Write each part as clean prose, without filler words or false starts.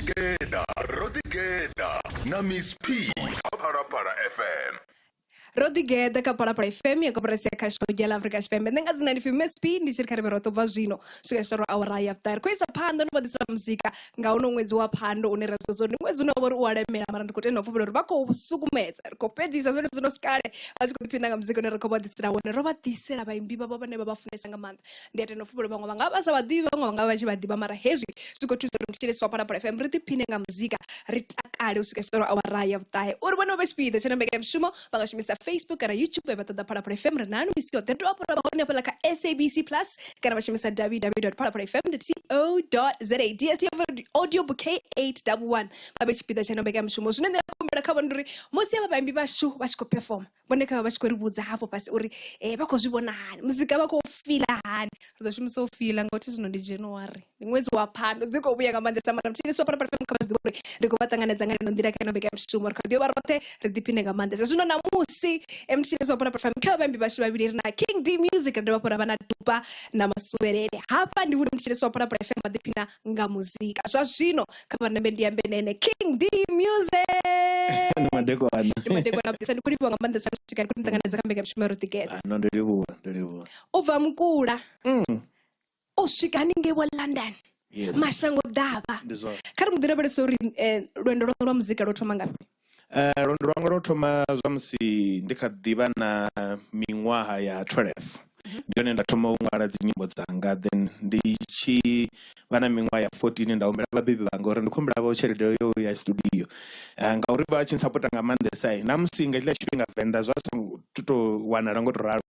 Rodigeda, na Miss P, para FM. Rodigeda para FM, ako para siya kasho jela Africa FM. Nang azna ni Miss P ndi shirika riberoto vazino. Suka storo awara yaptar. Kwa isa pando no badisa muzika nga uno mwezi wa pando unera zozoni mwezi no boru waremera mara ndikote no fubero bako sukumeza. Ko pedisa zone zono skare. Aziko dipinda muzika no ko badisira wona roba disira baimbi baba ne baba funesa ngamanda. Ndiate no fubero bango banga basa badiba bango banga bachi badiba mara hezi. Suko tusoro mtile so para FM ritipine nga muzika ritakale usuka storo awara yaptar. Urbano bespida chana mbega mshumo banga shimisa Facebook kana YouTube batada para FM renano misio tendo para bahone pala ka SABC Plus kana bashimisa www.parafm.co.za DST audio bouquet 811 babechipida chana mbega mshumo sunende kumbera kabonduri mosi aba bambi bashu bashiko perform boneka bashiko ribuza hapo pasi uri bakozibona hani muzika bako feel hani rodoshimisa feel ngoti zino ndi January mwezi wa phando dziko buya ngamande samara mtini so para FM kabaziburi riko batanganeza ngani ndira kana mbega mshumo rikadio barote ridipine ngamande zino na musi mtini so para FM kabambi bashi babiri na King D Music ndo bapora bana dupa na masuwerere hapa ndi mtini so para FM badipina nga muzika zvazvino kabana bendi yambenene King D Music Madeko ana. Madeko na pesa ndikuri bonga manda sakutsikana kuti mtanganeza kambeka mshima Rodigeda. No ndiriwa. Ova mkula. Osvika ninge wa London. Yes. Mashango dava. Ndizo. Kari mudira bale sori rwendo rwa muzika rotoma ngapi? Rwendo rwangu rotoma zwamsi ndikadiva na minwaha ya 12. Ndiyo ndatoma umwara dzinyimbo dzanga then ndichi vana minwaha ya 14 ndaombera babebi vanga uri ndikumbira vo cheredero yo ya studio ngauri vachindsapota ngamandesai namusinga chila chipinga venda zvasangu tutowana rangotoraro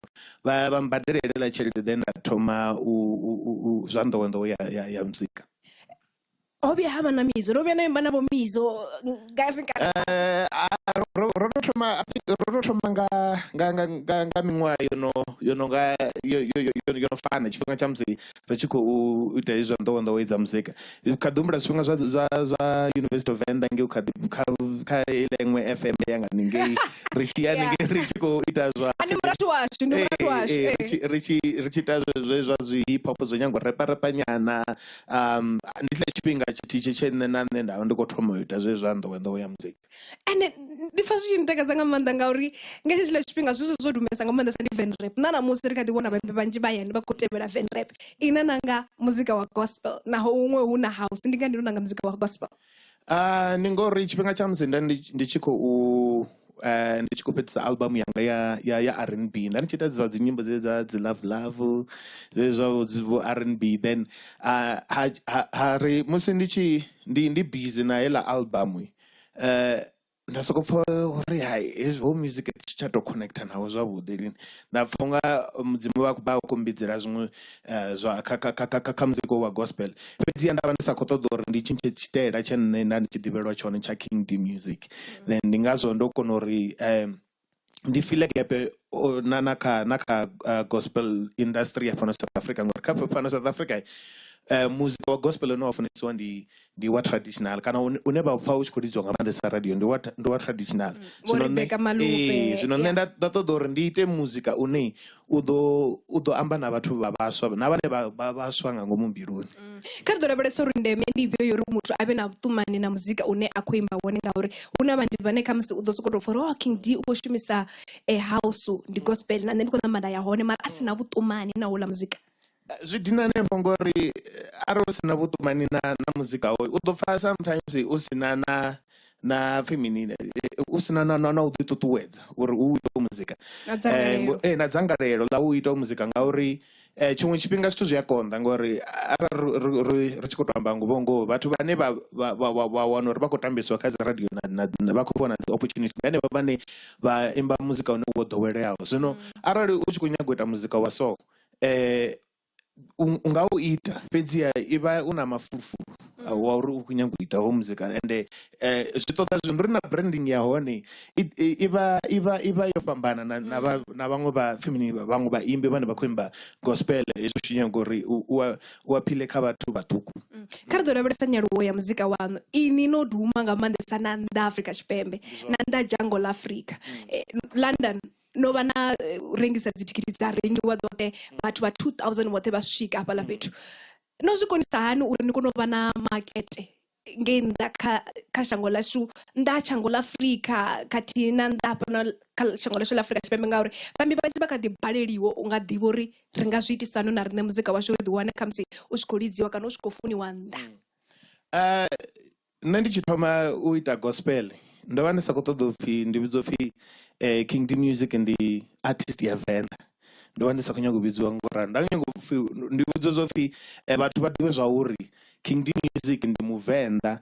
vambadhererela cherede then ndatoma zvandondo ya muzika. Obi hama na mizo, robi na imba nabo mizo, gafika. Rotoma nga mingwa yono fana chipinga cha muzika rachiko uita izvo ndo za muzika kadumbira chipinga za University of Venda nge ukaile imwe FM yanga ninge richiko ita zva ani muratu washu richita zva hip hop zonyango repa nyana nditla chipinga chitiche chene nane ndawo ndikotoma uita zva ndo ya muzika ane ndifashi ndakaza ngamanda ngauri ngechile chipinga zvo dumesa ngamanda sandi van rap nana musi rikadiona vanhu vanji bayani vakutevera van rap ina nanga muzika wa gospel naho umwe una house ndingandirona muzika wa gospel ningori chipinga cha muzinda ndichikopetsa album yanga ya R&B ndanichita dzinyimbo dzi love zvo R&B then hari musi ndi busy na hela album ndasokopfa uri hai izvo music tichatokonecta nawo zvavhuḓi ndapfunga mudzimu vakukombidzira zvimwe kamuzika wa gospel fhedziya ndava ndisakotoda uri ndichinche chitaira channe ndandichidhiverwa chone cha King D Music then ndingazvo ndokona uri ndifile gape naka gospel industry yapano South Africa ngori kapo pano South Africa muzika wa gospel unowafunisiwa ndi wa traditional kana uneba ufa uchikuridzwa ngamandesa radio ndi wa traditional zvino nenda datodori ndiite muzika une udo amba na vhathu vavaswa na vane vavaswa nga ngomu mbiruni kari dorebere sori ndeme ndivyo yori muthu ave na vhutumani na muzika une akoimba wone ngauri una vanji vane kamsi udo sokoto for King D ukoshumisa house ndi gospel na ndiko na manda ya hone mara asina vhutumani na ula muzika zvidina nepongori ari usina vutumani na muzika woyo utofa sometimes usina na feminine usina na uditutuwedza uri uite muzika na dzangarelo la uite muzika ngauri chimwe chipinga chithu zviyakonda ngori richikotoamba nguvongo vhathu vane vawana uri vakotambiswa kazi radio vakupona opportunity vane vane vaimba muzika une wodhowereawo zvino arali uchikunyaga kuita muzika wa so ungauita fhedziya iva una mafurufuru wauri ukunyangoitawo muzika ende zvitoda zvinhu rina branding yahone iva yopambana na vamwe vafemini vamwe vaimbi vane vakuimba gospel izvo chinyangori uwapile kha vathu vatuku kari doreveresa nyaruwo ya muzika wanu ini nodhuma ngamandesa na nda Africa Chipembe na nda Jungle Africa London no vana rengisa dzitikiti dza rengiwa dzote vhathu va 2000 vote vasvika apa la petu no zvikonisa hani uri niko no vana market ngenda kha shango lashu nda shango la Afrika katina nda pana kha shango lashu la Afrika Tshipembe ngauri vhambi vhanzhi vha kha ḓi baleliwa u nga ḓivha uri ri nga zwi itisana na riṋe muzika washu ri ḓi wane khamusi u tshi khou lidziwa kana u tshi khou funiwa nnḓa. Nṋe ndi tshi thoma u ita gospel ndo vha ndi sa khou ṱoḓa upfhi ndi vhidzwa upfhi King D Music ndi artist ya Venḓa, ndo vha ndi sa khou nyaga u vhidziwa ngoralo, nda nyaga upfhi ndi vhidzwa zwa upfhi vhathu vha ḓivhe zwa uri King D Music ndi Muvenḓa,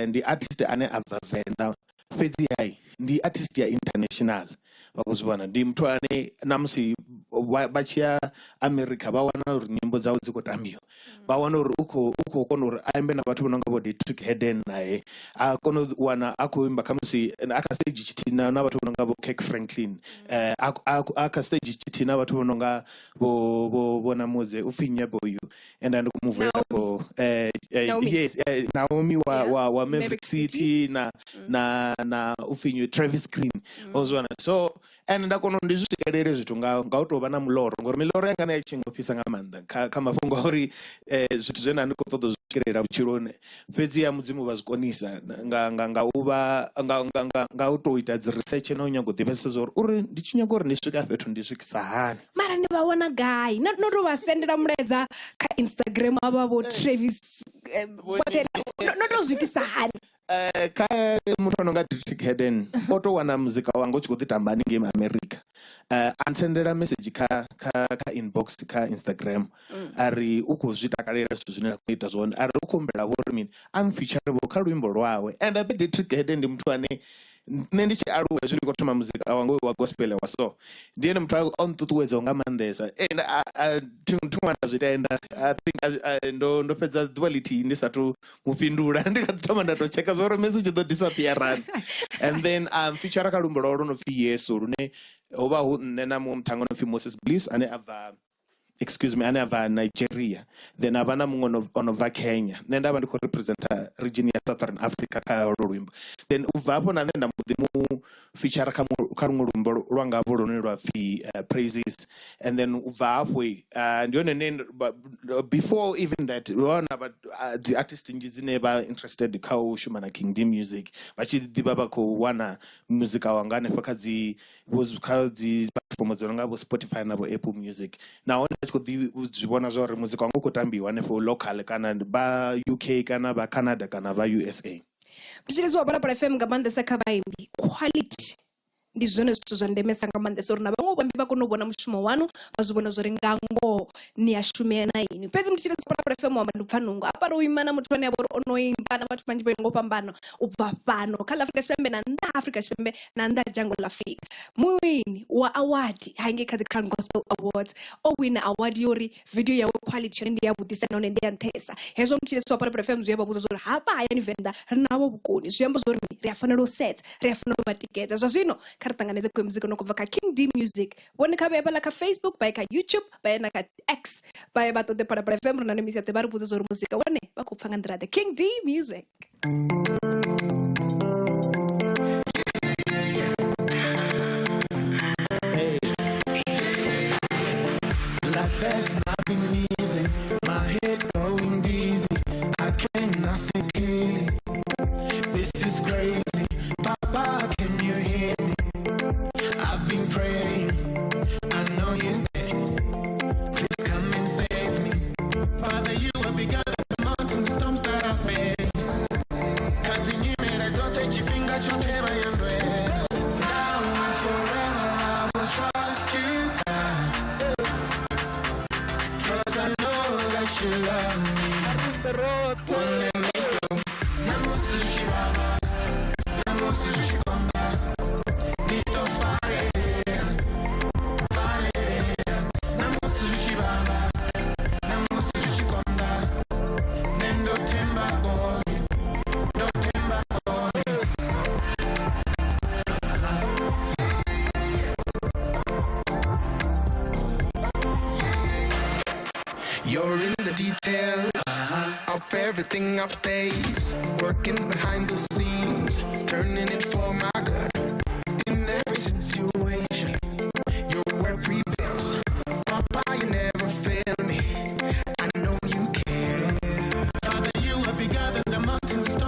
ndi artist ane a bva Venḓa, fhedzi hai ndi artist ya international. Vha khou zwi vhona, ndi muthu ane na musi vha tshi ya America vha wana uri nyimbo dzawe dzi khou tambiwa, vha wana uri u khou kona uri a imbe na vhathu vho no nga vho Dietrich Haden, naye a kona u wana a khou imba khamusi a kha stage tshithihi na vhathu vho no nga vho Kirk Franklin, a kha stage tshithihi na vhathu vho no nga vho Namudze u pfhi Nyaboyu, and ndi khou muvulela po yes Naomi wa Maverick City na u pfhi Travis Green, vha zwi vhona. So and nda kona ndi zwi swikelele zwithu nga u tou vha na muloro ngori miloro yanga na i tshi ngopfhisa nga maanḓa kha mafhungo a uri zwithu zwine ndi khou ṱoḓa zwi swikelela vhutshiloni, fhedzi ya mudzimu vha zwi konisa nga u vha nga u tou ita dzi research na u nyaga u ḓivhesesa zwa uri ndi tshi nyaga uri ndi swika fhethu ndi swikisa hani. Mara ni vha wana gai no tou vha sendela mulaedza kha Instagram avha vho Travis no tou zwi itisa hani? Kha muthu ano nga Dietrich Haden o tou wana muzika wanga u tshi khou ḓi tamba haningei America, ansendela message kha inbox kha Instagram ari u khou zwi takalela zwithu zwine a khou ita zwone, ari u khou humbela vho uri mini am featureable kha luimbo lwawe. And a bit Dietrich Haden ndi muthu ane nṋe ndi tshi aluwa zwi ndi khou thoma muzika wanga wa gospel wa so ndi ene muthu o nṱuṱuwedzaho nga maanḓesa, and thunga nda zwi tenda. I think ndo fhedza ḓuvha ḽithihi ndi sathu mufhindula ndi kha ḓi thoma nda tou checka zwa uri message ḓo disappearani, and then feature kha luimbo lwawe lwo no pfhi Yesu lune ho vha hu nṋe na muṅwe muthannga no pfhi Moses Bliss ane a bva Nigeria, then havha na muṅwe ono bva Kenya, nṋe nda vha ndi khou representa region ya Southern Africa kha lwo luimbo. Then u bva hafho na nṋe nda mbo ḓi mu feature kha luṅwe luimbo lwangavho lune lwa pfhi Praises, and then u bva hafho ndi hone nne before even that wana dzi artist nnzhi dzine vha interested kha u shuma na King D Music vha tshi ḓivha vha khou wana muzika wanga hanefha kha dzi platform dzo no nga vho Spotify na vho Apple Music, nahone a tshi khou ḓi zwi vhona zwa uri muzika wanga u khou tambiwa hanefho local kana vha UK kana vha Canada kana vha USA. Mthetshelesi wa Phalaphala FM nga maanḓesa kha vhaimbi, quality ndi zwone zwithu zwa ndemesa nga maanḓesa uri na vhaṅwe vhaimbi vha kone u vhona mushumo wanu vha zwi vhona zwo ri nga ngoho ni a shumea na ini. Fhedzi mthetshelesi wa Phalaphala FM wamba ndi pfha nungo apara u ima na muthu ane a vha uri ono imba na vhathu vhanzhi vho ngo fhambana u bva fhano kha ḽa Afrika Tshipembe na nnḓa Afrika Tshipembe na nnḓa dzhango ḽa Afrika. Muwini wa award hangei kha dzi Crown Gospel Awards o wina award yori video yawe quality yone ndi ya vhudisa nahone ndi ya nṱhesa. Hezwo mthetshelesi wa Phalaphala FM zwi a vha vhudza zwa uri hafha hayani Venḓa ri navho vhukoni, zwi amba zwa uri ri a fanela u set, ri a fanela u vha tikedza. Zwa zwino kha ri ṱanganedze kho muzika no kubva kha King D Music, vhone kha vha kha Facebook, vha kha YouTube, vha na kha X, vha ṱoḓe Phalaphala FM ri na nemisi ya vha ri vhudza zwa uri muzika wone vha khou pfha nga nḓila ḓe. King D Music. Life has not been easy, my head going dizzy, I cannot see clearly, this is crazy, Papa can you hear me, I've been praying, I know you're there, please come and save me, Father you are bigger than the mountains and storms that I face, cause in you made I thought that you finger chopped heaven and red, now and forever I will trust you. You love me. Won't let me go. Namusi Shibaba. Namusi Shibaba. Nito Fare. Namusi Shibaba. Namusi Shikonda. Nendo Temba Boni. No Temba Boni. You're in the details of everything I face, working behind the scenes, turning it for my good. In every situation, your word prevails. Papa, you never fail me. I know you care. Father, you are bigger than the mountains.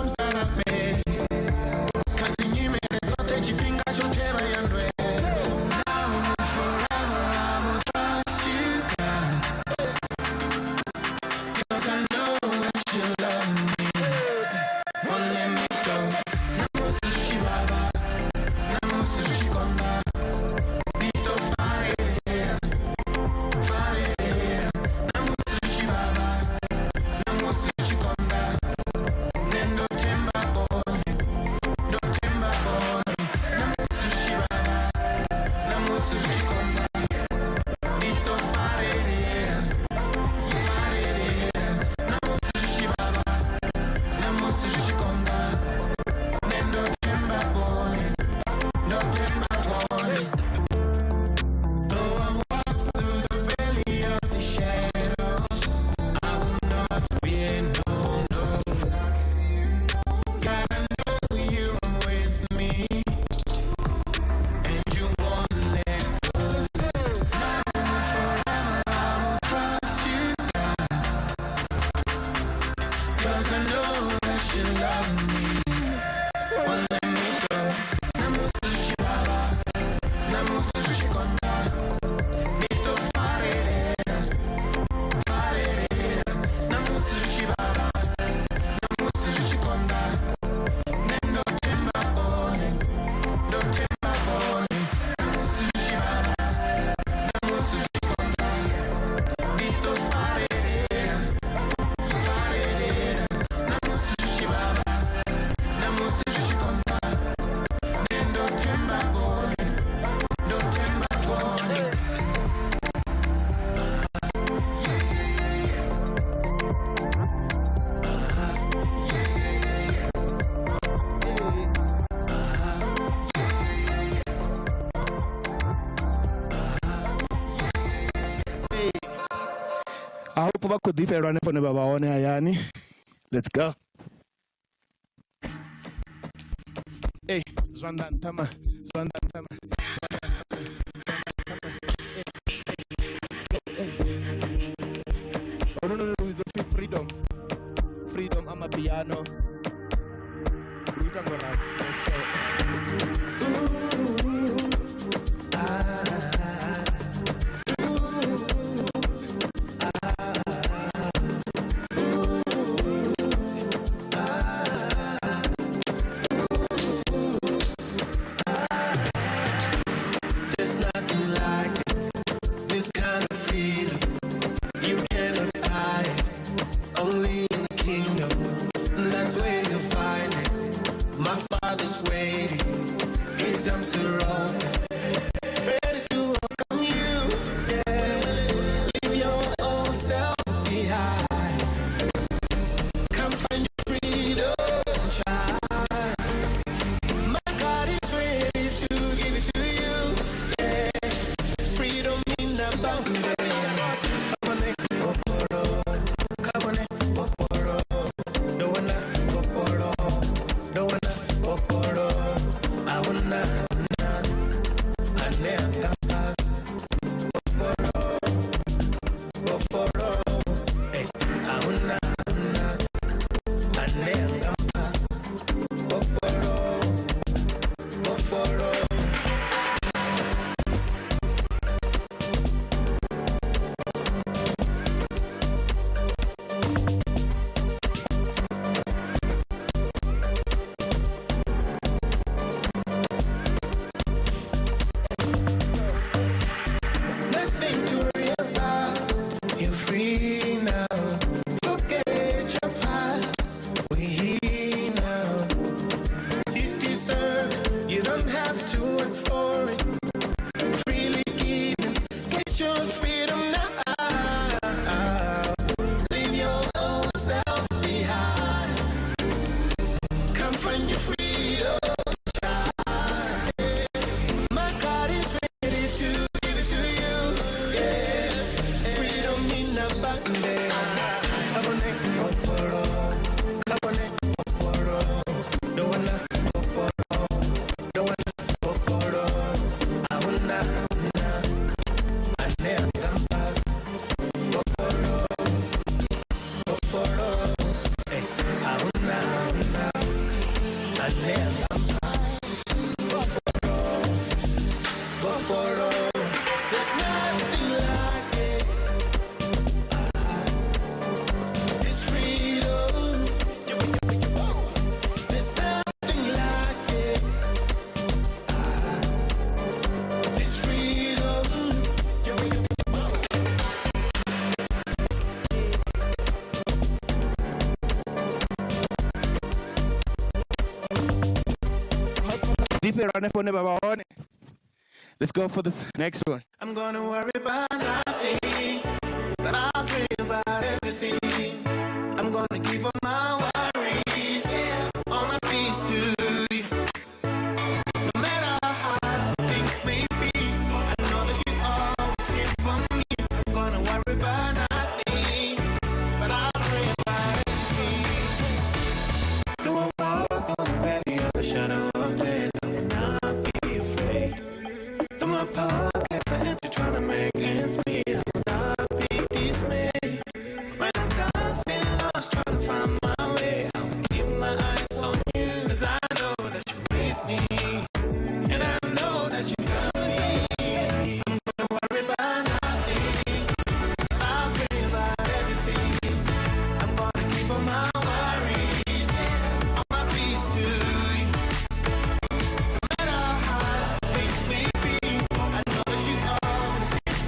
I hope va could differ on ne baba one ayani. Let's go. Hey, Zwandan Tama. Oh no, we don't feel freedom. Freedom, I'm a piano. We can go now. Let's go. There's nothing like this kind of freedom. You cannot buy it, only in the kingdom. That's where you find it. My Father's waiting, his arms are open, ready to welcome you. Yeah, leave your old self behind. Come find your freedom, child. My God is ready to give it to you. Yeah, freedom in abundance. Nothing to worry about. You're free now. Forget your past. We're here now. You deserve it. You don't have to work for it. Freely given. Get your freedom now. Leave your old self behind. Come find your freedom, child. My God is ready to give it to you. Yeah, freedom in abundance. Kabone, oporo, kabone, oporo. Don't wanna, oporo, don't wanna, oporo. I wanna, ane atampa, oporo, oporo. Hey, I wanna, ane atampa, oporo. There's nothing like it. This freedom. There's nothing like it. This freedom. Differ on ne baba one. Let's go for the next one. I'm gonna worry about nothing, but I'll pray about everything. I'm gonna give up my worries, all my fears to you. No matter how things may be, I know that you always here for me. I'm gonna worry about nothing, but I'll pray about everything. Though I walk on the valley of the shadow of death, I will not be afraid. Though my pockets are empty, trying to make ends meet, I will not be dismayed. When I'm done feeling lost, trying to find my way, I will keep my eyes on you. 'Cause I know that you're with me, and I know that you got me. I'm gonna worry about nothing, I'll pray about everything. I'm gonna give all my worries, all my fears to you. No matter how things may be, I know that you always care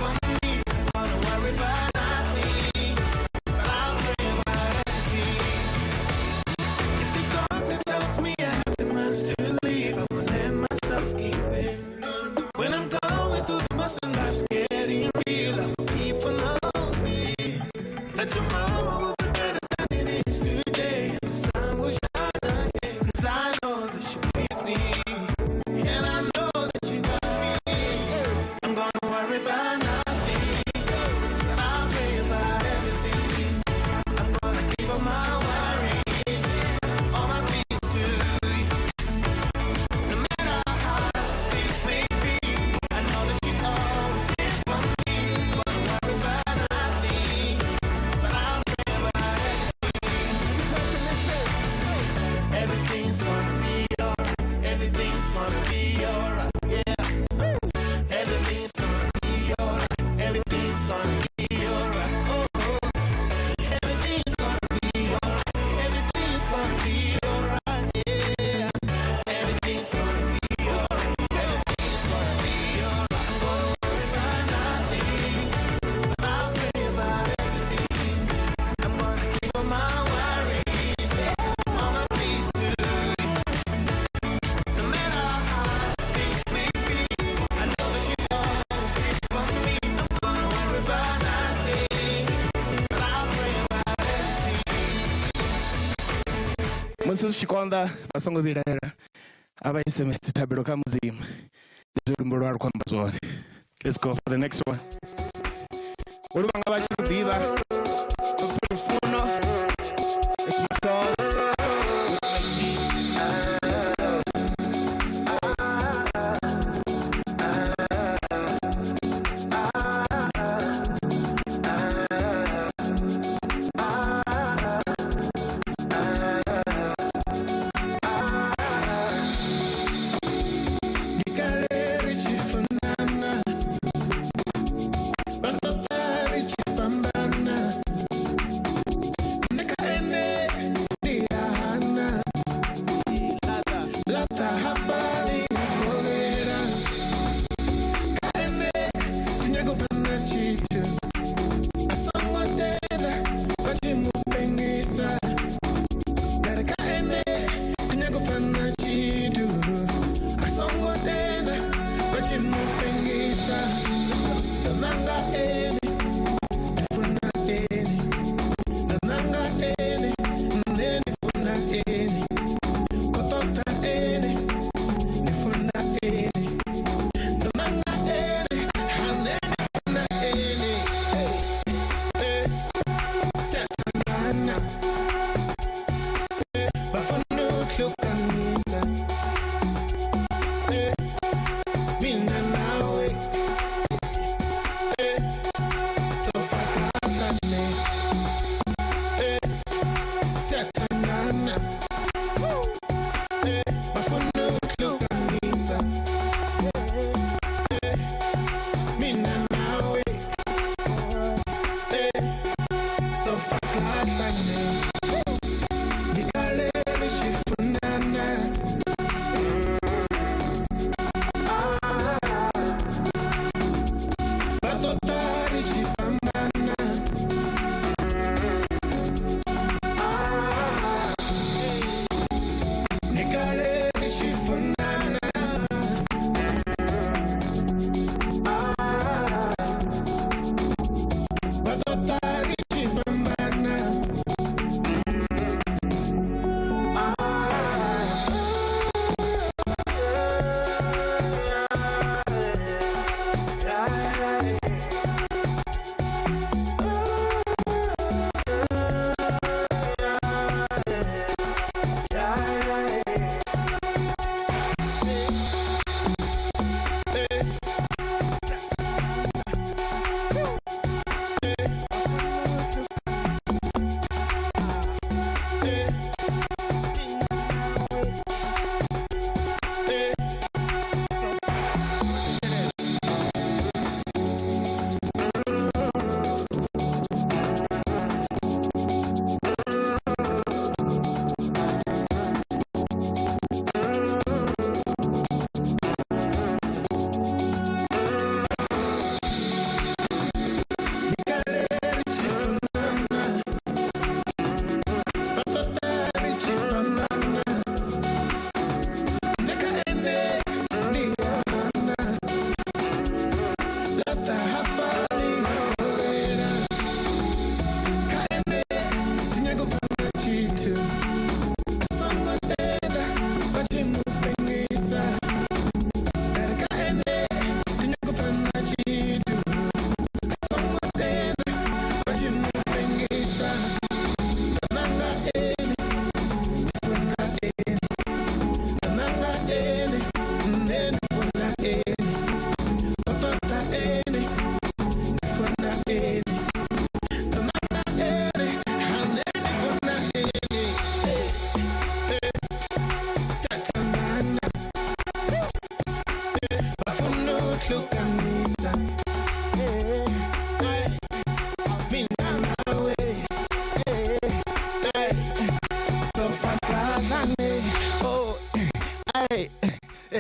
Francis Shikonda basongo bilela abayisebenzi tabelo kamuzima izolumbo lwalo kwambazone. Let's go for the next one. Olubanga bachidiba Funo. It's my song.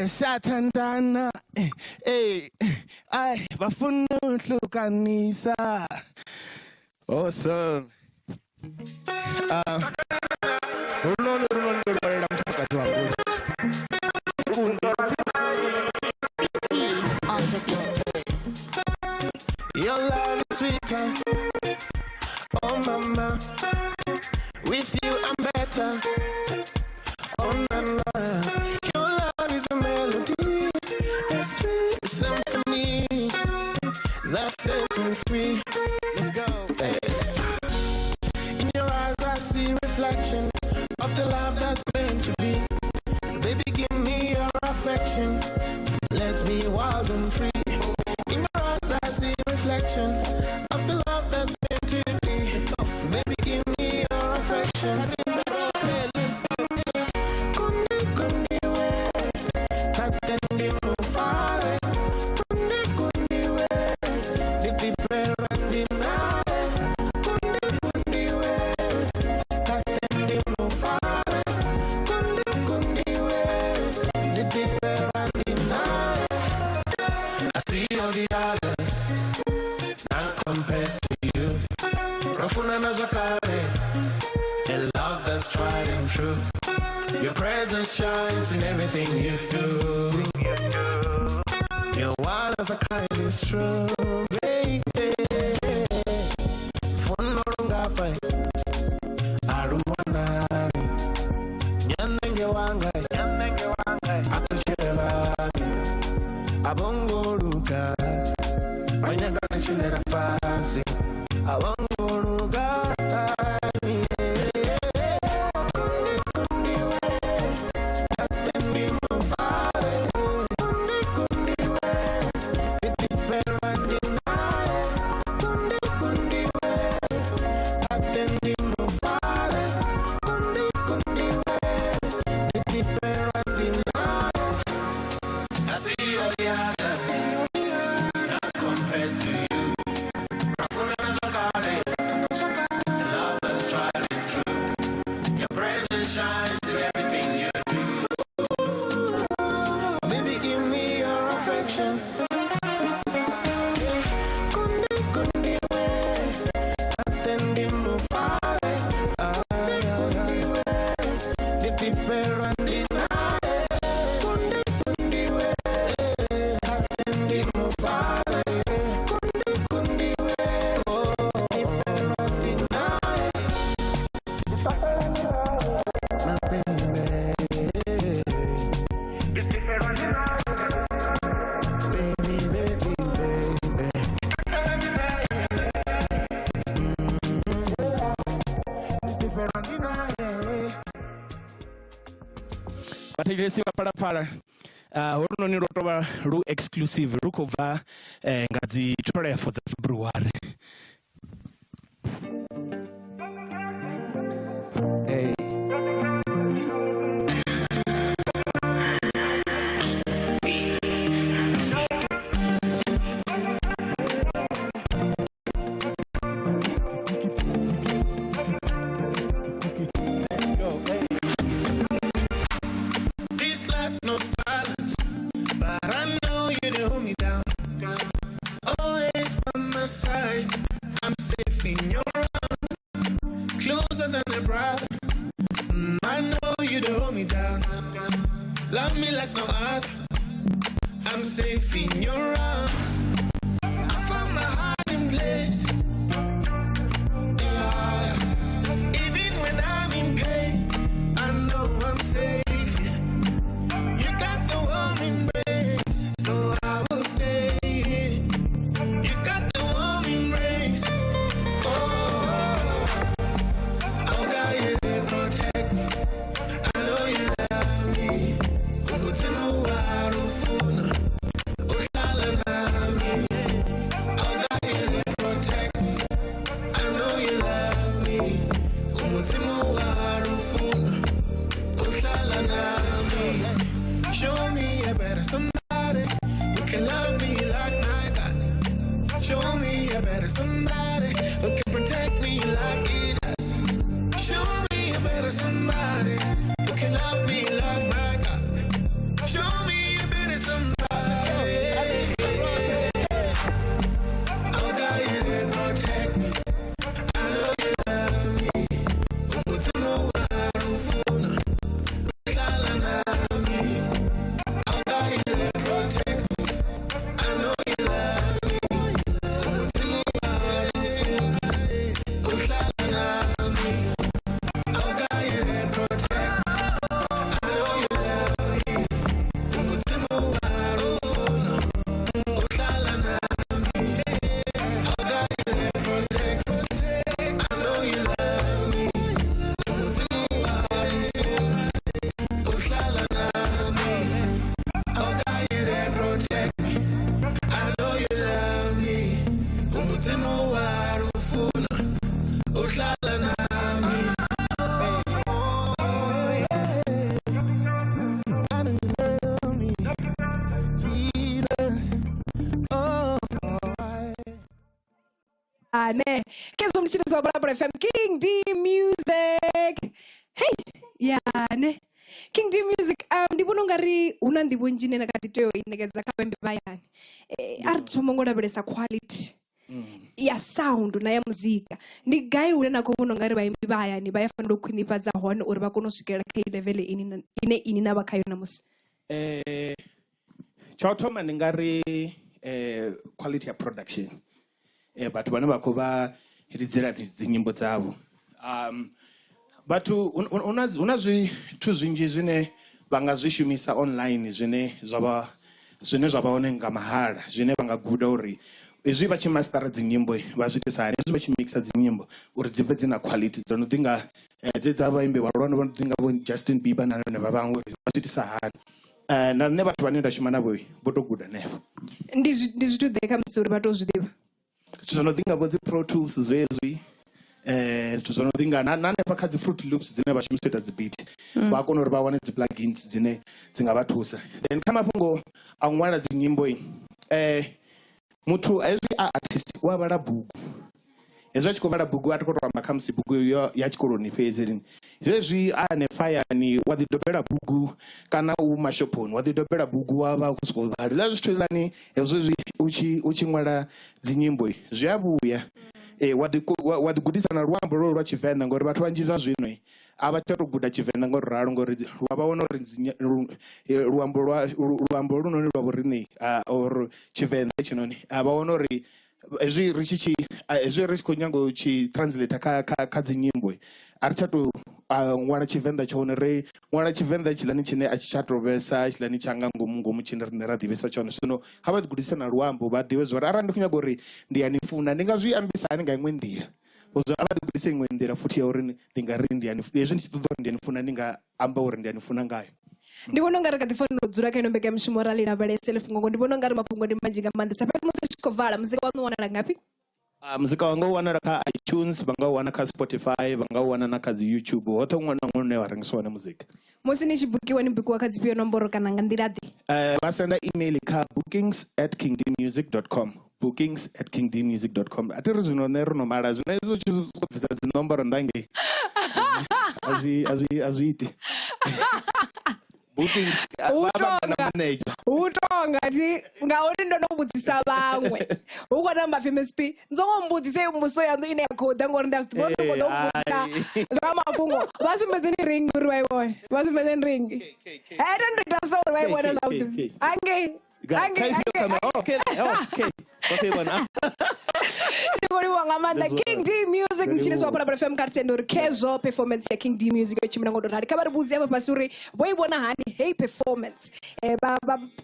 Satandana, ay, bafuna uhlukanisa. Awesome. Unono lwalela mfakazi wangu. Your love is sweeter, oh mama. With you I'm better. that sets me free. Let's go. Hey. In your eyes I see reflection of the love that's meant to be. Baby, give me your affection. Let's be wild and free. In your eyes I see reflection of the love that's meant to be. Baby, give me your affection. I see all the others, none compares to you. Rafuna na Zakare, a love that's tried and true. Your presence shines in everything you do. You're one of a kind, it's true, baby. Funorungapai, Arumanari, Nyanenge Wangai, Atuchevani, Abongoruga, Manyagana Chinera Pasi, Abongoruga. Shines in everything you do. Baby, give me your affection. Kundi kundi we, atendi mufare. Kundi we, diti perandi nae. Kundi kundi we, atendi mufare. Kundi kundi we, diti perandi nae. Bategesiwa para uruno ni rotoba ru exclusive rukova ngazi 12 za February. Hey. No balance, but I know you to hold me down. Always on my side, I'm safe in your arms, closer than a brother. I know you to hold me down, love me like no other. I'm safe in your arms. I found my hiding place. Yeah. Even when I'm in pain, I know I'm safe. You got the warm embrace, so I will stay here. You got the warm embrace. Oh, I'll guide you and protect me. I know you love me. Umutima warufuna, ushala nami. I'll guide you and protect me. I know you love me. Umutima warufuna, ushala nami. Show me a better somebody who can love me like my God. Show me a better somebody who can protect me like he does. Show me a better somebody who can love me like my God. Show me a better somebody. I'll guide you and protect me. I know you love me. Umutima warufuna, ushala nami. Protect Ne kezwa mtshini zwa para FM King D Music. Hey ne King D Music ndibona ngari una ndivho njine na kati teo inekeza kapembe bayani ari tshomongola belesa quality ya sound na ya muzika ndi gai ule na kubona ngari bayimbi bayani bayafanira ukhwinifadza hone uri bakono swikela kha level ini na bakhayo namusi Chauthoma ngari quality ya production but vane vako va ridzela dzinyimbo dzavo but una zwithu zwinzhi zwine va nga zwi shumisa online zwine zwava hone nga mahala zwine va nga guda uri izwi va tshi mastera dzinyimbo va zwi itisa hani izwi va tshi mixa dzinyimbo uri dzi bve dzi na quality dzo no dinga dza vaimbi vhalwana vha dinga vo Justin Bieber na vha vhaṅwe va zwi itisa hani na ne vhathu vhane nda shuma navho vho to guda nevo ndi zwithu ḓe kha musi uri vha to zwi ḓivha zwithu no dinga vo dzi Pro Tools zwezwi zwithu no dinga na nefa kha dzi Fruit Loops dzine vha shumisa dzi beat vha kona uri vha wane dzi plugins dzine dzi nga vha thusa then kha mafhungo a ṅwala dzi nyimbo muthu ezwi a artist wa vhala bugu ezwi a tshi khou vhala bugu a tshi khou tou amba kha musi bugu ya tshikoloni fhedzi zwezwi a hanefhayani wa ḓi dobela bugu kana u mashophoni wa ḓi dobela bugu wa vha u khou sokou vhala zwithu zani hezwi u tshi ṅwala dzinyimbo zwi a vhuya wa ḓi gudisa na luambo lwa Tshivenḓa ngori vhathu vhanzhi zwa zwino a vha tsha tou guda Tshivenḓa ngori ralo ngori wa vha wana uri luambo lunoni lwa vhoriṋe or Tshivenḓa tshinoni a vha wana uri ezwi ri tshi khou nyanga u tshi translate kha dzinyimbo a ri tsha tou ṅwala Tshivenḓa tshone ri ṅwala Tshivenḓa tshilani tshine a tshi tsha tou vhesa tshilani tsha nga ngomu tshine riṋe ra ḓivhesa tshone zwino kha vha ḓigudise na luambo vha ḓivhe zwori arali ndi khou nyaga uri ndi ya ni funa ndi nga zwi ambisa hani nga iṅwe nḓila uzwo a vha ḓigudise iṅwe nḓila futhi ya uri ndi nga ri ndi hezwi ndi tshi ṱoḓa uri ndi ya ni funa ndi nga amba uri ndi ya ni funa ngayo ndi vhona ungari kha ḓi fanela u dzula kha ino mbekanyamushumo ra lavhelese lefhungo ndi vhona ungari mafhungo ndi manzhi nga maanḓesa fhedzi musi tshi khou vala muzika waṋu wanala ngafhi muzika wanga u wanala kha iTunes vha nga u wana kha Spotify vha nga u wana na kha dzi YouTube hoṱhe ṅwana na ṅwana une wa rengisa wane muzika musi ni tshi bukiwa ni bukiwa kha dzifhio nomboro kana nga nḓila ḓe vha senda email kha bookings@kingdmusic.com bookings@kingdmusic.com a ti ri zwino ne ri no mala zwino ezwo tshi sokou bvisa dzi nomboro ndange a zwi iti bookings utonga ti ngauri ndo no vhudzisa vhaṅwe hu khou namba FMSP nzongo mbudzise mbuso yaṋu ine ya khou ḓa ngori nda zwi ḓivha uri ndo vhudzisa zwa mafhungo vha sumbedzeni ring uri vha i vhone vha sumbedzeni ring ndo ndo ita so uri vha i vhone zwavhuḓi Okay, bwana. Ndikoni wanga manda King D Music nchini zwa para FM kartendo uri kezo performance ya King D Music yo chimina ngodo rali kabari buzi hapa pasuri boy bona hani hey performance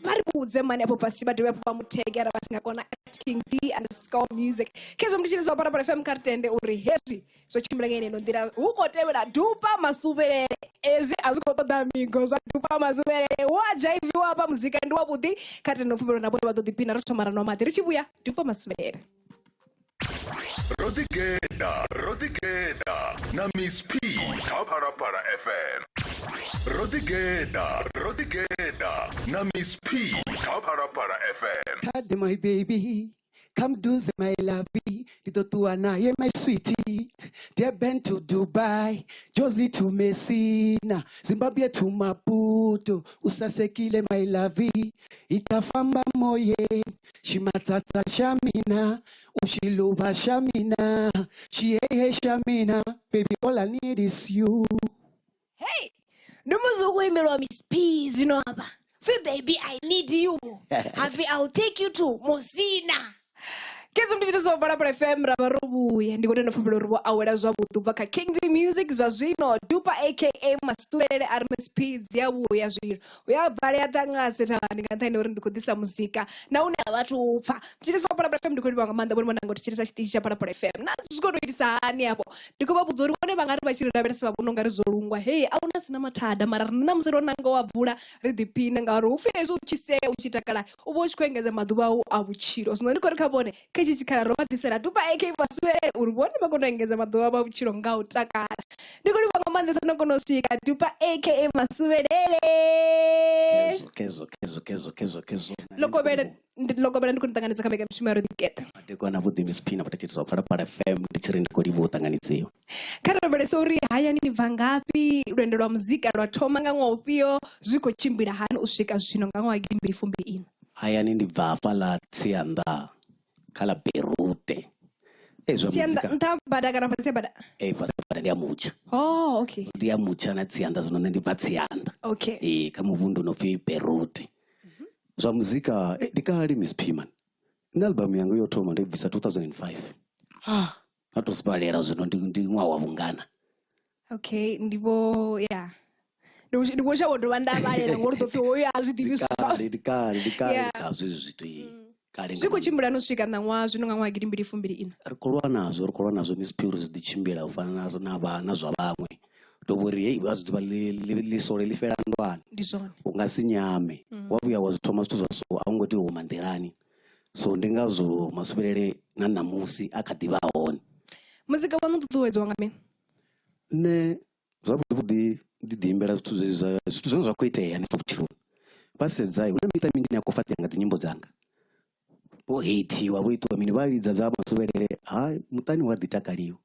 bari buzi mani hapo pasi bado hapo pamutegera bati ngakona @KingD_music kezo mchini zwa para FM kartendo uri hezi so chimina ngene no ndira huko tebela dupa masubere ezi azuko toda amigo zwa dupa masubere waja hivi hapa muzika ndi wabudi kartendo fubero na bodo bado dipina rotomara no mati richibuya dupa masubere Rodigeda na Miss P Para FM. Rodigeda na Miss P Para FM. Had my baby, come do my lovey, little to Anaya, my sweetie. They've been to Dubai, Josie to Messina, Zimbabwe to Maputo, Usasekile my lovey, Itafamba moye, Shimatata Shamina, Ushiluba Shamina, Shiehe Shamina, baby, all I need is you. Hey, no more go Miss P, you know, baby, I need you. I'll take you to Mosina. Kezo mtishito zwa para FM rabarubu ya ndiko tena fubilo rubu awera zwa butuba ka King D Music zwa zwino dupa aka mastubere armes speeds ya wu ya zwino ya bari ya tanga seta ndikanthaine uri ndikudisa muzika na une abantu upfa mtishito zwa para FM ndiko ndibanga manda boni mwanango tichirisa chitisha para FM na ziko noitisa hani hapo ndiko babuzori one bangari bachiri rabesa babuno ngari zolungwa hey auna sina mathada mara na mzero nanga wabvula ridipina ngaro ufezo uchise uchitakala ubo chikwengeze maduba abuchiro sino ndiko rikabone kechi tichikhala romatisera tupa AK Maswelele uri kuona makotengeza mazuva pabuchiro nga utakala ndikuli panga mandesa nokonosvika tupa AKA Maswelele kezo lokobera ndikunitanganisa kameka mshimo ya Rodigeda atekwana vudi mispina patachitwa para FM ndichiri ndikolivo utanganidziwa Karabere sori haya nini vangapi rwendo rwa muzika rwa thoma nga ngopio zwiko chimbira hani usvika zvino nga ngwa 2024 haya nini bvafa la tsianda kala berute ezwa muzika tsianda ntabada kana pasebada pasebada ndi amucha okay ndi amucha na tsianda zvinonde ndi patsianda okay kamuvundo nofi berute zwa muzika ndikali mispiman ina album yangu yothoma ndibvisa 2005 atosibalera zvino ndi mwa wavungana okay ndipo yeah ndiko chawo ndo vandabalera ngori tofi oyo azvidivisa ndikali kazvo zvitu kale zviko chimbira nosvika nangwa zvino nga ngwa 2024 rikolwa nazvo mispiro zvichimbira ufana nazo navana zvavamwe tobori hey vaziva lisore lifera ndwana ndizvona ungasinyame wabuya wazithoma zwithu zwaso awungoti homandelani so ndingazo Maswelele na namusi akadivaona muzika wanu tutuwedzwa ngamene ne zvabudi ndidimbera zwithu zvino zvakuiteya nepabuchiro pasedzai unamita mingine yakofati yanga dzinyimbo dzanga vohetiwa voitwa mini varidza dza Maswelele mutani wadhitakaliwa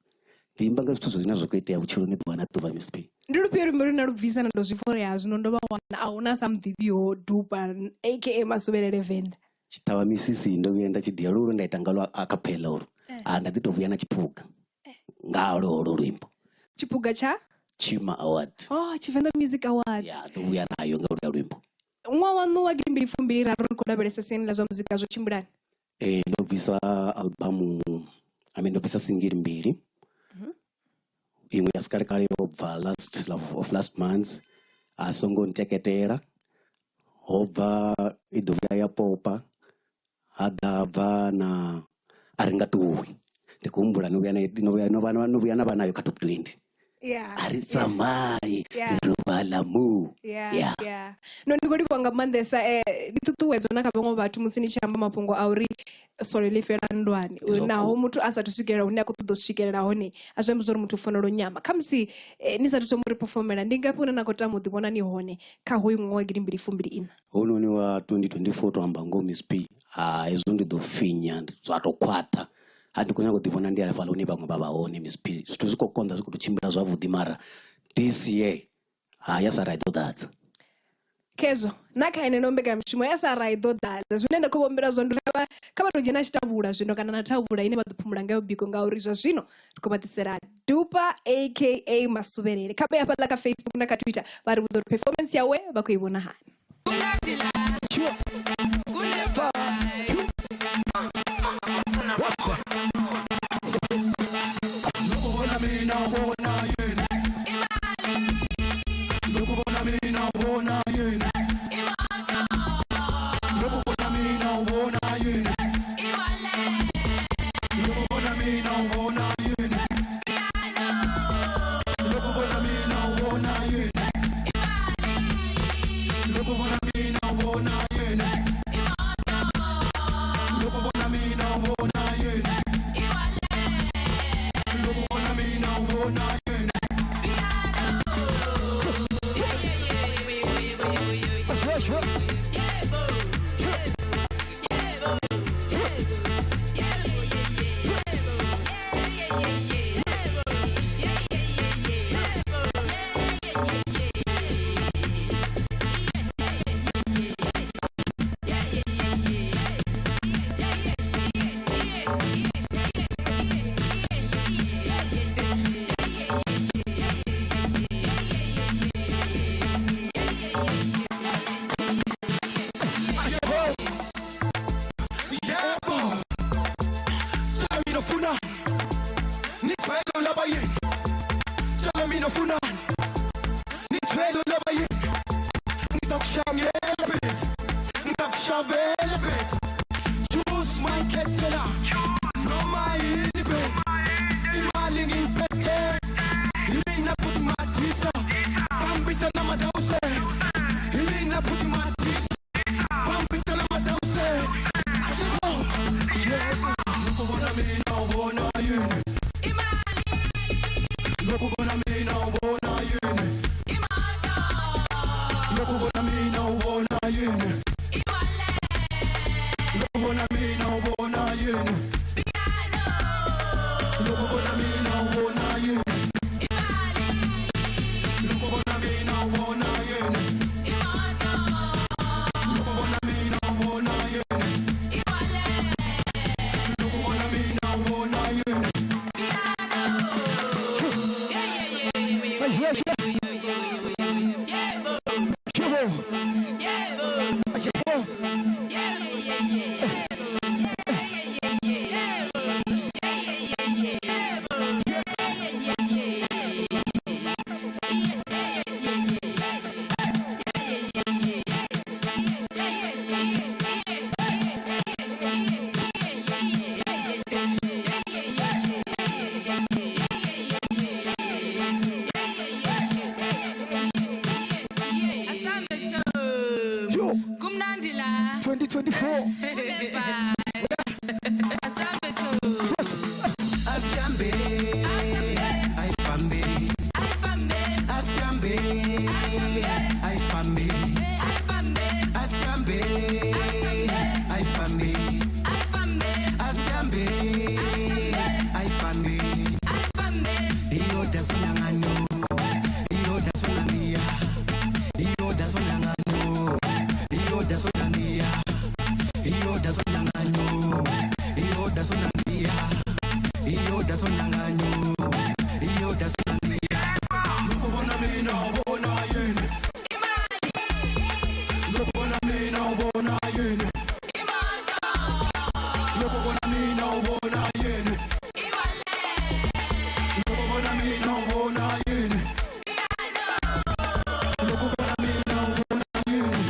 ndimba nga zwithu zvina zvakuiteya buchiro nedwana tuva mispe ndirupi rumbe rina rubvisa na ndozvifore yazvino ndova wana auna samudhiviwo dupa AKA Maswelele venda chitava misisi ndovienda chidhiya ruro ndaitangalo akapela uro ndadzitovuya nachipuga ngalo rwimbo chipuga cha Chima Award Chivenda Music Award ndovuya nayo ngaruda rwimbo mwa wanu wa 2024 raro rikodaberesa seni la zwa muzika zvo chimbirani ndobvisa albumu ndobvisa singiri mbiri imwe yasikale kale yobva last month asongo nteketera obva idovya yapopa adabva na aringatuwi ndikumbura novuya navanayo ka top 20 aritsamai ruvalamu no ndikolipanga mandesa nditutuwedzo nakavamwe vatu musini chamba mapungo auri sore lifera ndwani naho mutu asatusvikira une akutodosvikereraho ne azvembuzori mutu ufanira nyama kamsi nisatutomuri performera ndingapi una nakota mudhibona nihone kahoyu mwa 2024 hononi wa 2024 tohamba ngomis p izvo ndidofinya zvatokwata handikunya kudhibona ndiarafala une vamwe vavaone miss p zvithu zvikokonza zvikutochimbira zvavhudi mara this year yasaraidodadza kezo nakaine nombeka mishimo yasaraidodadza zvinenda kuvombera zvondoreva kavatojena chitavula zvino kana natavula ine vadhupumura ngayo biko ngaurizva zvino ndikobatisera dupa AKA Maswelele kabeya pala ka Facebook na ka Twitter vari kudzo performance yawe vakuivona hani Look 24. Asambe, I fambe, Asambe, I fambe, Asambe, I fambe, Asambe, I fambe. Iyo dasonangano, iyo dasonania, iyo dasonangano, iyo dasonania, iyo dasonangano, iyo dasonania, iyo dasonangano, iyo dasonania. Look on me now, bona yene. Look on me now, bona yene. Look on me now, bona yene. Look on me now, bona yene. Look on me now, bona yene.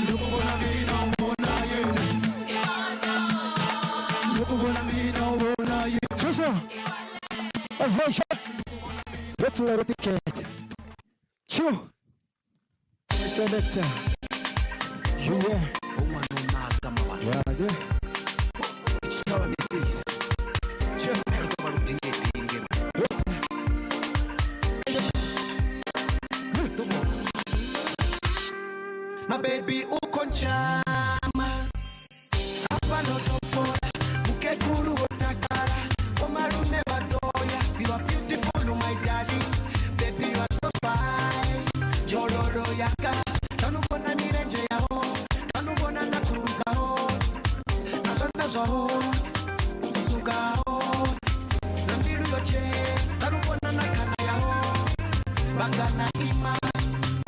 Look on me now, bona yene. Look on me now, bona yene. Joshua. Let's let it get. Sure. Selector. Jouer au moins non marque ma voix. Yeah. Tu vas me dire. Je vais faire comme un dingue. My baby ukonchama hapa no topora mukekuru otakara omarume badoya. You are beautiful, oh my darling. Baby you are so fine. Jororo yaka tanubona mirenje yaho tanubona nakuruzaho nasondazaho uzugaho nambiru yoche tanubona nakana yaho bangana ima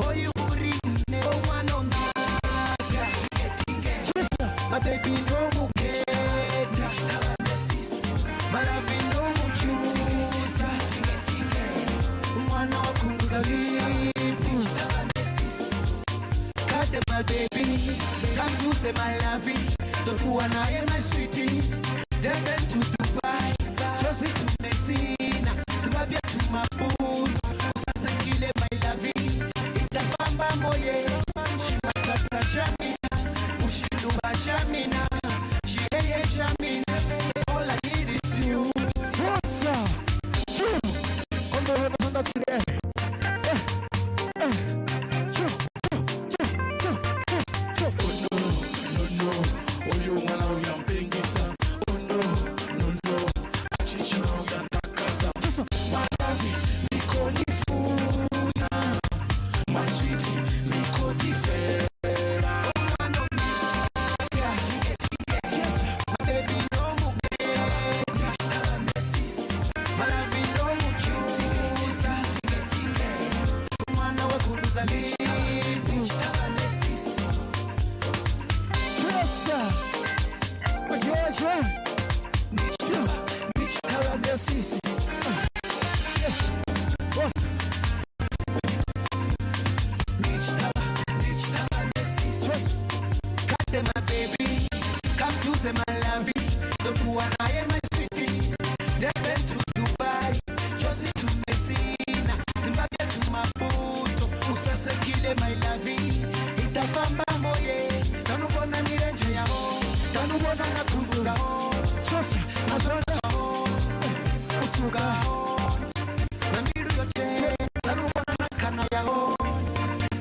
oyu uri ne owano ngaga my baby no muketi maravi no muchuza umwana wakunguza lipi kate my baby come use my love don't wanna hear my sweetie Deben to Dubai Josie to Messina Zimbabwe to Maputo Sasa kile my love itafamba moye shiwatata shamina ushinduba shamina shiyeye shamina all I need is you. On the way to the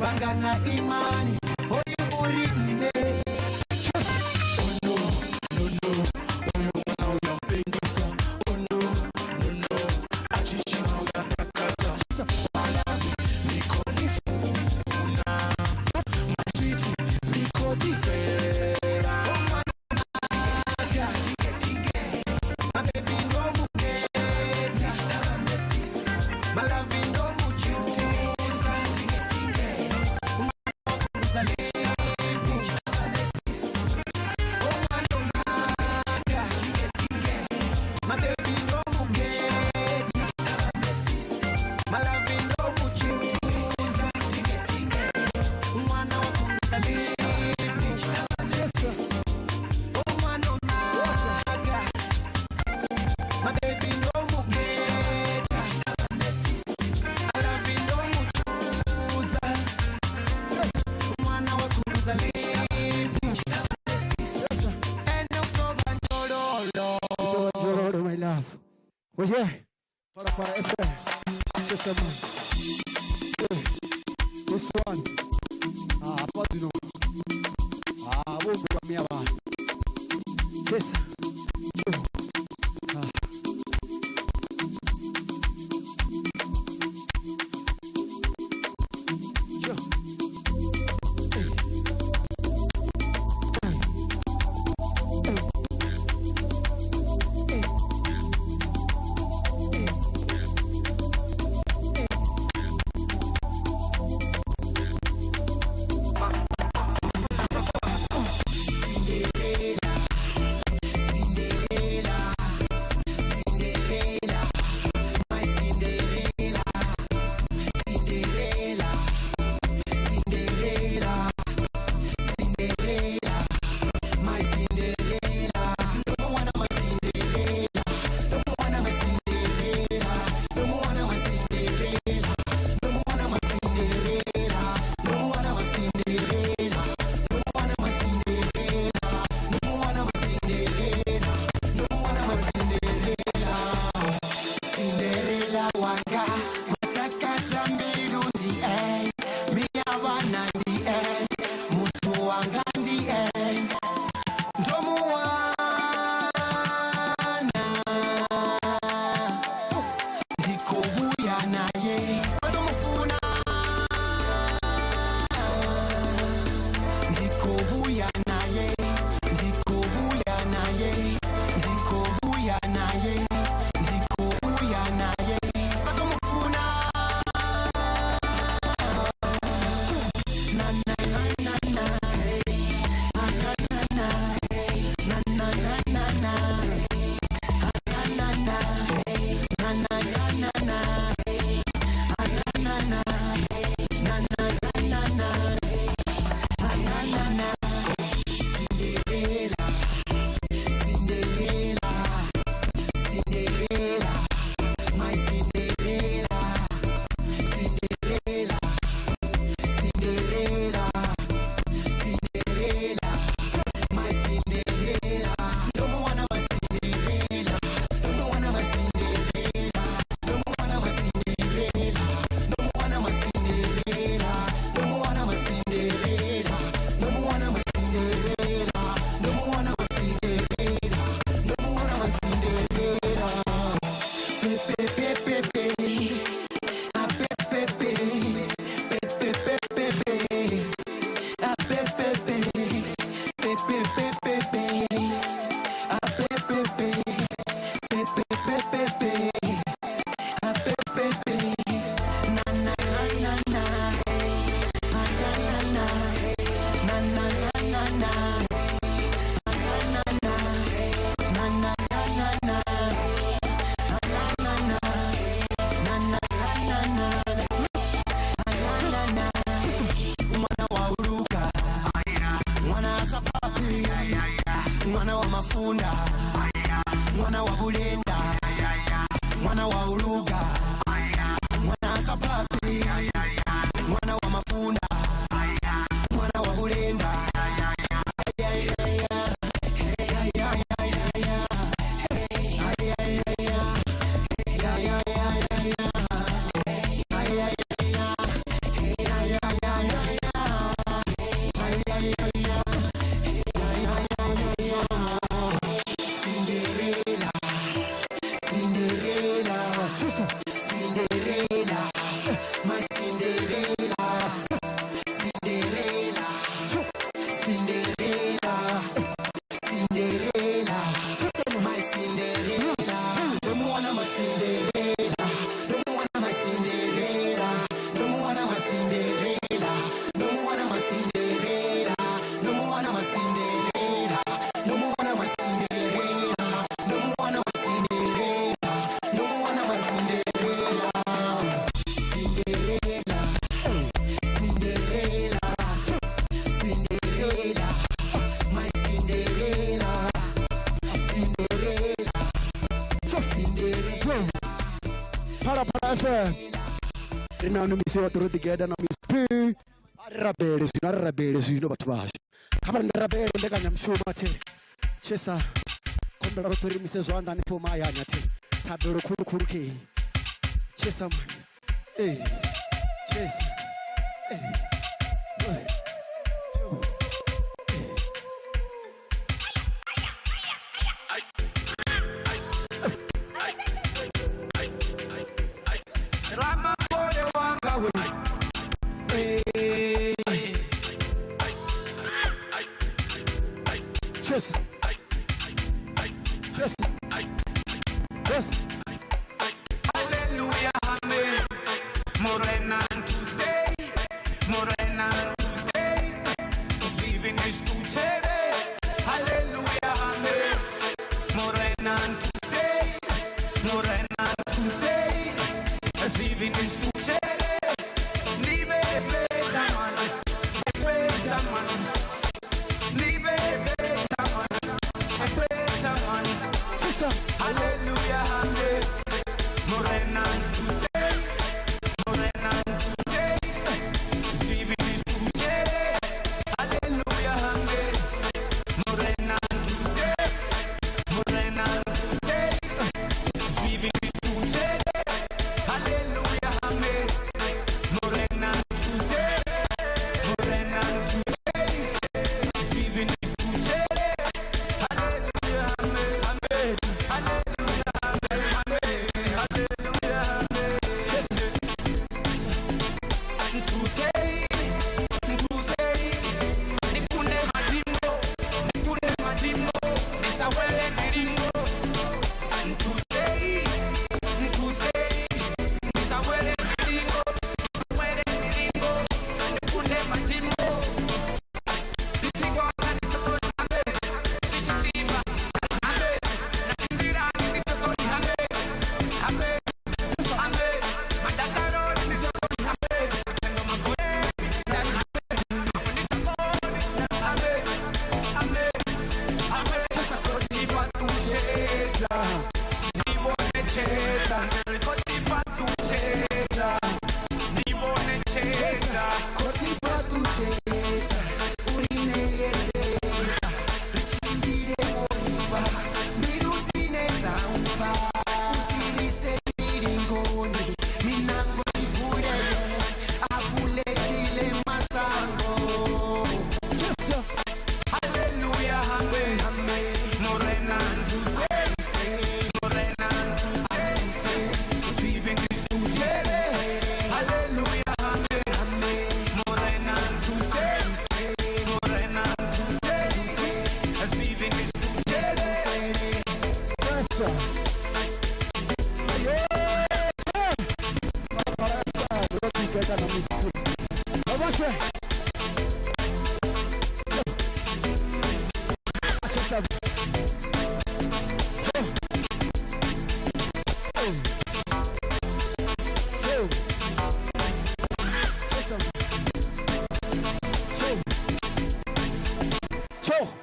Bangana imani oyu uri ne. Oh yeah. Para FM. This one. What do you know? We'll go me about. Yes. FM. Rina no misi watu Rodigeda na Miss P. Arrabere sino batu baje. Kabanda rabere ndeka nyamshuma te. Chesa kombela rotori misezo anda ni foma ya nyate. Tabelo kuruke. Chesam. Hey. Ches. Hey. Hallelujah, amen. Morena to say, Morena to say, receiving this to chere. Hallelujah, amen. Morena to say, Morena to say, receiving this to chere. Leave it better man, better man. Leave it better man, better man. Hallelujah, amen. Morena to say, Morena to say, receiving this to chere. Hallelujah, amen. Morena to say, Morena to say, receiving this to chere. Hallelujah, amen. Morena to say, Morena to say, receiving this to chere. Hallelujah, amen. Amen. Hallelujah, amen. Amen. Hallelujah, amen. To say, nikune madimbo, nisawele madimbo. To say, nisawele madimbo, nikune madimbo. Tichigona nisakoni amen, tichitimba amen, nachimbirani nisakoni amen, amen, amen, madakaroni nisakoni amen, endo magore amen, amen, amen, amen, kotipa tucheza, nibone cheza, kotipa tucheza, nibone cheza, kotipa tucheza, urineyecheza, richindire moriba, mirutineza umpa, usirise miringoni, minango ivulele, avulekile masango. Hallelujah, amen, amen. Morena to say, Morena to say, receiving this to chere. Hallelujah, amen, amen. Morena to say, Morena to say, receiving this to chere. Rodigeda na misku. Vamos ver.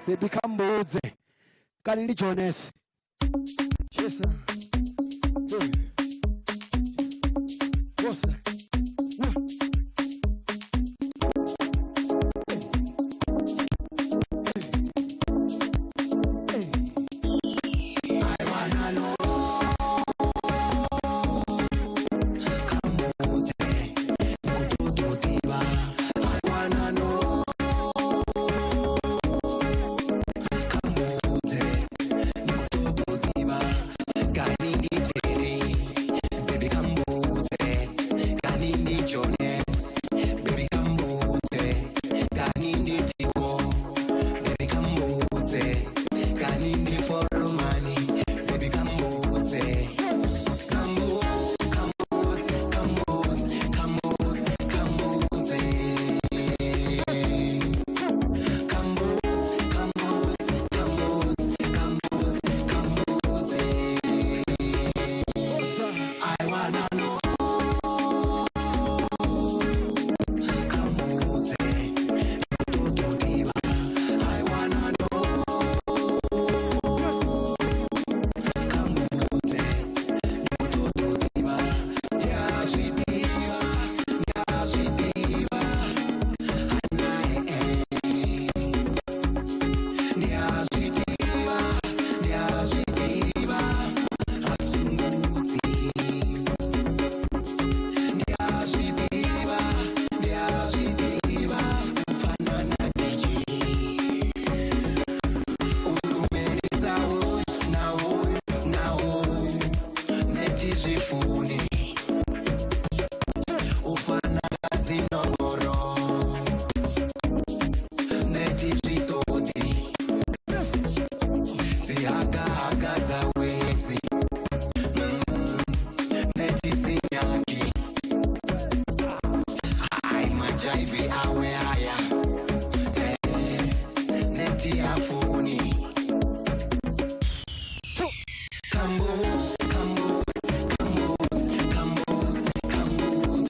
They become bold. Can you join us? Yes, sir. What's that? Guy Gaza wezi Neti zinyaki Hai majaivi awe haya Neti afuni Kambos, Kambos, Kambos, Kambos, Kambos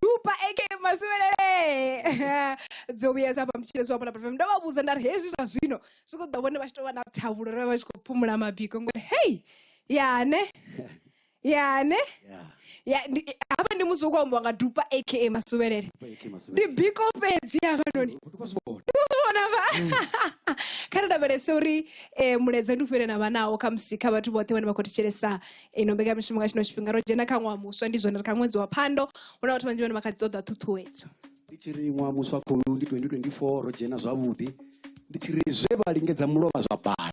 Dupa aka Masuele Zobia sapa mchile swapa na perfume ndawa buza ndari hezi zvino suko ndabone vachitova na thabulo rava vachikopumura mabhiko ngoti hey yane apa ndi musi ukwamba wanga Dupa aka Masuele ndi bhiko pedzi ava noni ndikuona va kana ndaberese uri muledza ndupere na vanawo kamusika vatu vote vane vakoticheresa inombeka mishumo chino chipinga Rodigeda kamwa muswa ndizvo kamwedzi wa phando una kuti vanji vane vakatodza tutuwedzo ndichiri mwa muswa kuno ndi 2024 Rodigeda zvavudi ndichiri zvevalingedza mulova zvabhala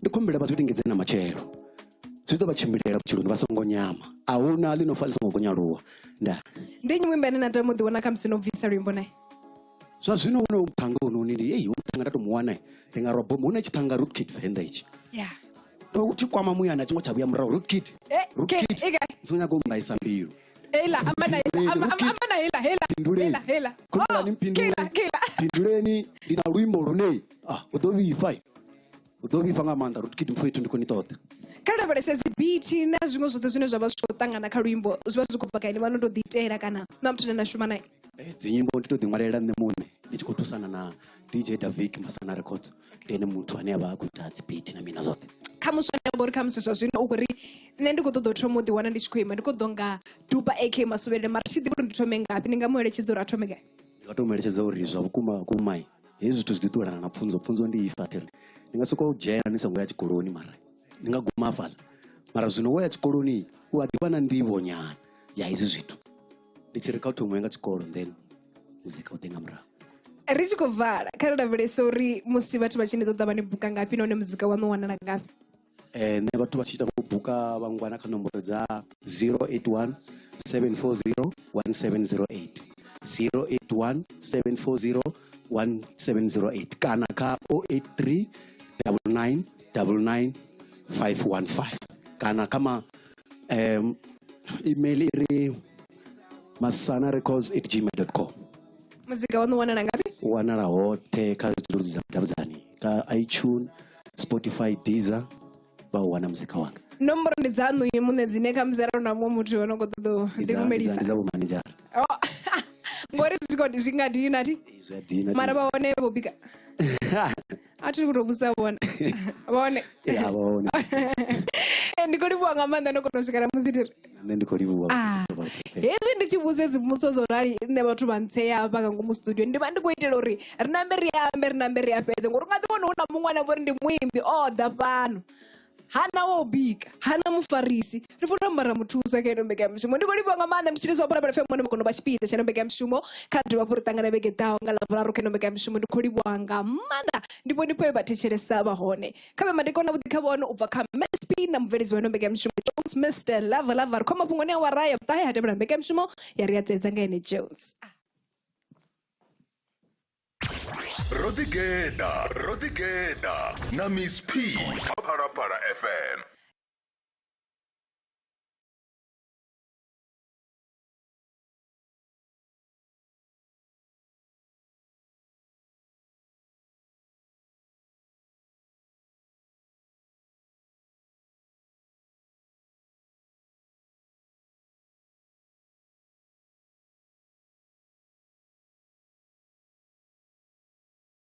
ndikombera vazotingedze na machero zvito vachimbilera kuchirundu vasongonyama auna linofalisa ngokunyaruwa nda ndinyimwe mbene natamudzi wana kamusino bvisa rwimbo naye zvazvino uno muthanga unonini hey uthanga ndatomuwana ndinga robo muna chithanga Roodkid venda ichi yeah uchikwama muyana chimwe chabuya mura Roodkid nzonya kumbaisa mbiru hela amana hela kumbala nimpinduleni ndina rwimbo rune udovifa ngamanda Roodkid mfwetu ndikonitota kana varesezi biti na zvimwe zvote zvine zvava zvikotangana karwimbo zviva zvikobvakaini vanondoditera kana namutune na shuma naye dzinyimbo nditodimwarira nemune ndichikotosana na DJ Davik Masana Records ndene muthu ane ava kuita dzibiti na mina zote kamuswanyambori kamusisa zvino ukuri ne ndikotodotomudhi wana ndichikuima ndikodonga Dupa aka Masuele mara chidhi kuti nditome ngapi ndingamuerechedzo ratomega ndingatomuerechedzo uri zvavukuma kumai hezvi zvithu zviditorana na pfunzo ndiifatiri ndingasoko ujera nisango ya chikoloni mara ndingaguma afala mara zvino waya chikoloni uadivana ndivo nyana ya izvi zvithu ndichireka kuti umwenga chikolo then muzika udenga mura richikovhara kana ndaveresa uri musi vatu vachinetodza vane bhuka ngapi none muzika wanowanana ngapi ne vatu vachiita kubhuka vangwana kanomboro dza 081 740 1708 081 740 1708 kana ka 083 99 99 515 kana kama email iri masanarecords@gmail.com muzika wanowanana ngapi wanala hote kazvitorudzi dzakudavadzani ka iTunes Spotify Deezer vawana muzika wanga nomboro ndidzanu mune dzine kamuzera namwe muti wanokododo ndikumelisa ndizavo manager ngori zvikodi zvingadini nati mara vaone bobika Athi kurobusa bona. Bone. Ya bone. Ndikolibonga amanda nokonosvikara muzitiri. Nne ndikolibonga. Hezvi ndichibusa zimuso zorari nevathu vantseya paka ngomu studio ndiva ndikuitela uri rinambe riyapedze ngori ungationa una mungwana vori ndi muimbi oda pano hana wobika hana mufarisi rifuna mbara muthusa ke nombeka mshumo ndikolibonga amanda mchitiso pora pora femo nemokono bachipita chanombeka mshumo kadri vapuri tangana beke tawo ngalavoraro ke nombeka mshumo ndikolibonga amanda ndipo ndipo batechelesa bahone kabe madikona budikabona ubva ka mespi na mvelizi wanombeka mshumo Jones Mr. Lava koma pungone wa raya tahe hate mbeka mshumo yari yatsetsa ngene Jones Rodigeda na Miss P. Para FM.